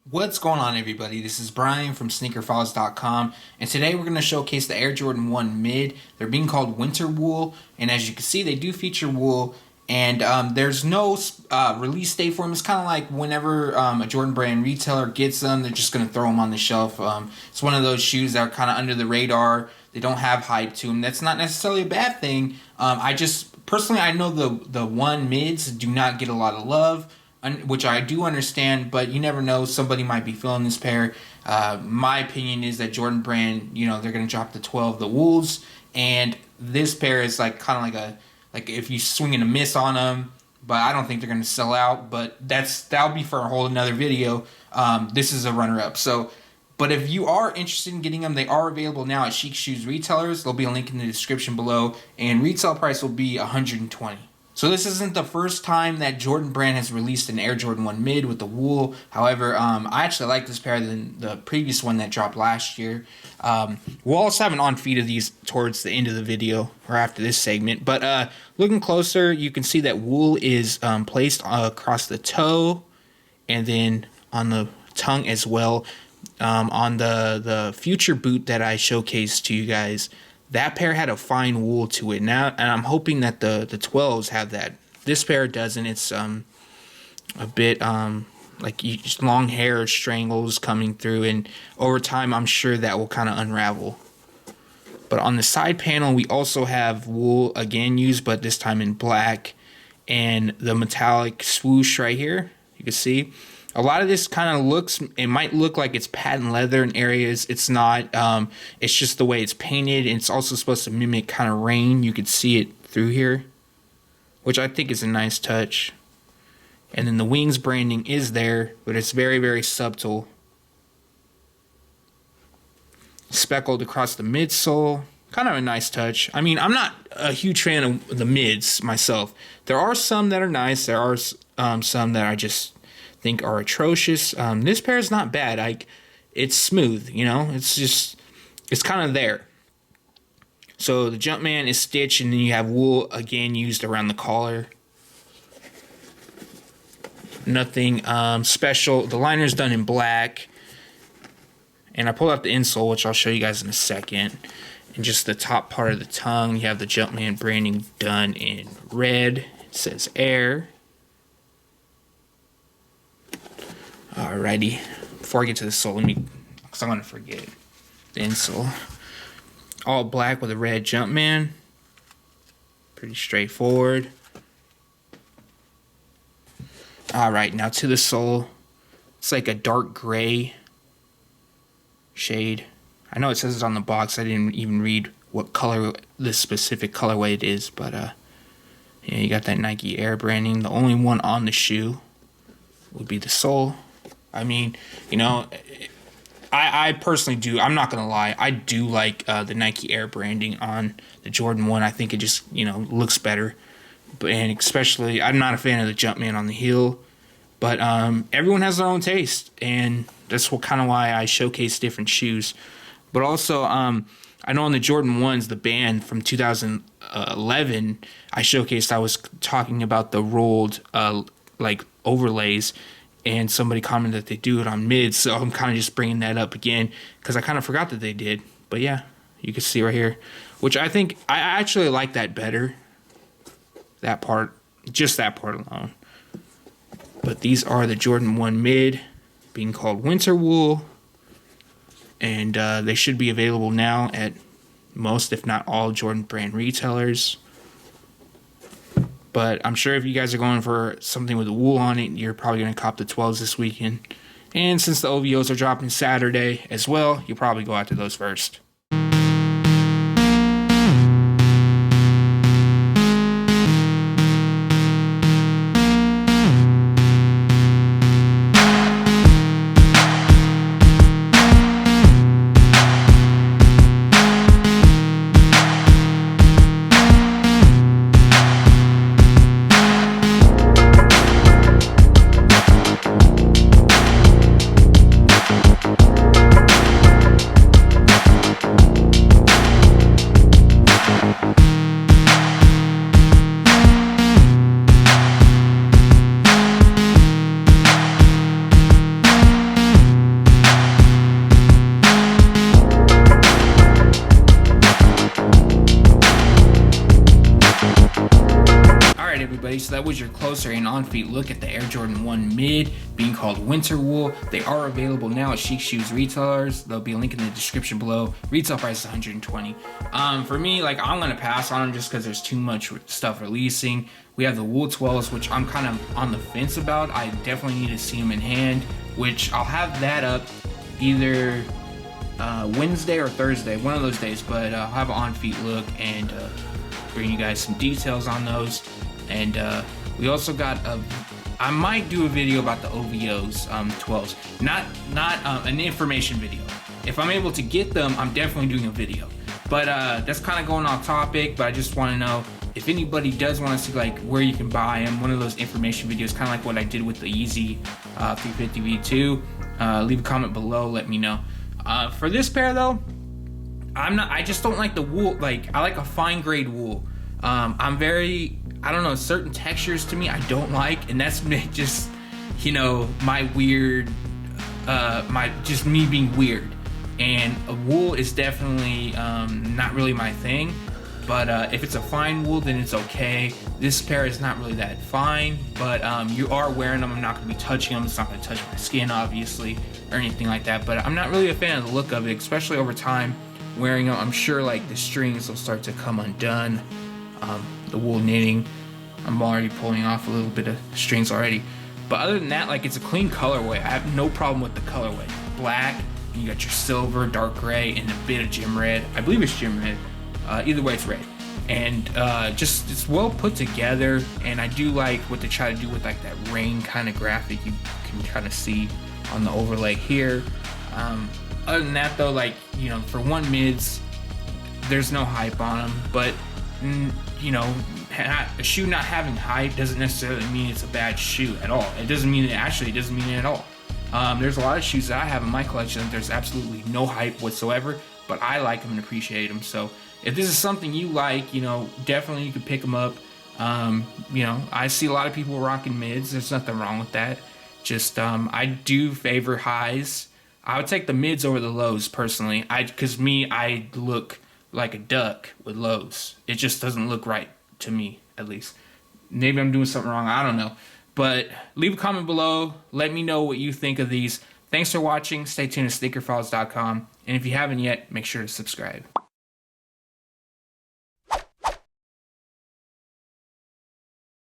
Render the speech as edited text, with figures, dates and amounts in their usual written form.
What's going on, everybody? This is Brian from SneakerFiles.com, and today we're going to showcase the Air Jordan 1 Mid. They're being called Winter Wool, and as you can see, they do feature wool, and there's no release date for them. It's kind of like whenever a Jordan brand retailer gets them, they're just going to throw them on the shelf. It's one of those shoes that are kind of under the radar. They don't have hype to them. That's not necessarily a bad thing. Personally, I know the 1 Mids do not get a lot of love, which I do understand, but you never know. Somebody might be feeling this pair. My opinion is that Jordan brand, they're going to drop the 12, the Wolves, and this pair is like kind of like if you swing and a miss on them, but I don't think they're going to sell out, but that'll be for a whole another video. This is a runner-up. But if you are interested in getting them, they are available now at Chic Shoes retailers. There'll be a link in the description below, and retail price will be $120. So this isn't the first time that Jordan brand has released an Air Jordan 1 Mid with the wool. However, I actually like this pair than the previous one that dropped last year. We'll also have an on-feed of these towards the end of the video or after this segment. But looking closer, you can see that wool is placed across the toe and then on the tongue as well. On the future boot that I showcased to you guys, that pair had a fine wool to it now, and I'm hoping that the 12s have that. This pair doesn't. It's a bit like long hair strangles coming through, and over time I'm sure that will kind of unravel. But on the side panel we also have wool again used, but this time in black, and the metallic swoosh right here. You can see a lot of this kind of it might look like it's patent leather in areas. It's not. It's just the way it's painted, and it's also supposed to mimic kind of rain. You could see it through here, which I think is a nice touch. And then the wings branding is there, but it's very, very subtle. Speckled across the midsole. Kind of a nice touch. I mean, I'm not a huge fan of the mids myself. There are some that are nice. There are some that I just think are atrocious. This pair is not bad. It's smooth, it's kind of there. So the Jumpman is stitched, and then you have wool again used around the collar. Nothing special. The liner's done in black, and I pulled out the insole, which I'll show you guys in a second. And just the top part of the tongue, you have the Jumpman branding done in red. It says Air. Alrighty, before I get to the sole, because I'm going to forget the insole. All black with a red Jumpman. Pretty straightforward. Alright, now to the sole. It's like a dark gray shade. I know it says it on the box. I didn't even read what color, the specific colorway it is, but yeah, you got that Nike Air branding. The only one on the shoe would be the sole. I mean, I personally do. I'm not going to lie. I do like the Nike Air branding on the Jordan 1. I think it just, looks better. And especially, I'm not a fan of the Jumpman on the heel. But everyone has their own taste. And that's kind of why I showcase different shoes. But also, I know on the Jordan 1s, the band from 2011, I was talking about the rolled, overlays. And somebody commented that they do it on mids, so I'm kind of just bringing that up again because I kind of forgot that they did. But yeah, you can see right here, which I think I actually like that better. That part, just that part alone. But these are the Jordan 1 Mid, being called Winter Wool, and they should be available now at most, if not all, Jordan brand retailers. But I'm sure if you guys are going for something with a wool on it, you're probably going to cop the 12s this weekend. And since the OVOs are dropping Saturday as well, you'll probably go after those first. everybody, so that was your closer and on-feet look at the Air Jordan 1 Mid being called Winter Wool. They are available now at Chic Shoes retailers. There'll be a link in the description below. Retail price is $120. For me, like, I'm gonna pass on them just because there's too much stuff releasing. We have the Wool 12s, which I'm kind of on the fence about. I definitely need to see them in hand, which I'll have that up either Wednesday or Thursday, one of those days, but I'll have an on-feet look and bring you guys some details on those. And we also got I might do a video about the OVOs 12s, not an information video. If I'm able to get them, I'm definitely doing a video, but that's kind of going off topic. But I just want to know if anybody does want to see like where you can buy them, one of those information videos, kind of like what I did with the Yeezy 350 V2. Leave a comment below, let me know. For this pair though, I just don't like the wool. Like, I like a fine grade wool. I don't know, certain textures to me I don't like, and that's just, you know, my weird, just me being weird. And a wool is definitely not really my thing. But if it's a fine wool, then it's okay. This pair is not really that fine, but you are wearing them. I'm not going to be touching them. It's not going to touch my skin, obviously, or anything like that. But I'm not really a fan of the look of it, especially over time wearing them. I'm sure like the strings will start to come undone. The wool knitting, I'm already pulling off a little bit of strings already. But other than that, like, it's a clean colorway. I have no problem with the colorway. Black, and you got your silver, dark gray, and a bit of gym red. I believe it's gym red. Either way, it's red. And just, it's well put together. And I do like what they try to do with like that rain kind of graphic you can kind of see on the overlay here. Other than that though, like, you know, for 1 mids, there's no hype on them. But, you know, a shoe not having hype doesn't necessarily mean it's a bad shoe at all. It doesn't mean it doesn't mean it at all. There's a lot of shoes that I have in my collection that there's absolutely no hype whatsoever, but I like them and appreciate them. So if this is something you like, you know, definitely you can pick them up. You know, I see a lot of people rocking mids. There's nothing wrong with that. Just I do favor highs. I would take the mids over the lows personally. Because I look like a duck with lows. It just doesn't look right to me, at least. Maybe I'm doing something wrong, I don't know. But leave a comment below, let me know what you think of these. Thanks for watching. Stay tuned to SneakerFiles.com, and if you haven't yet, make sure to subscribe.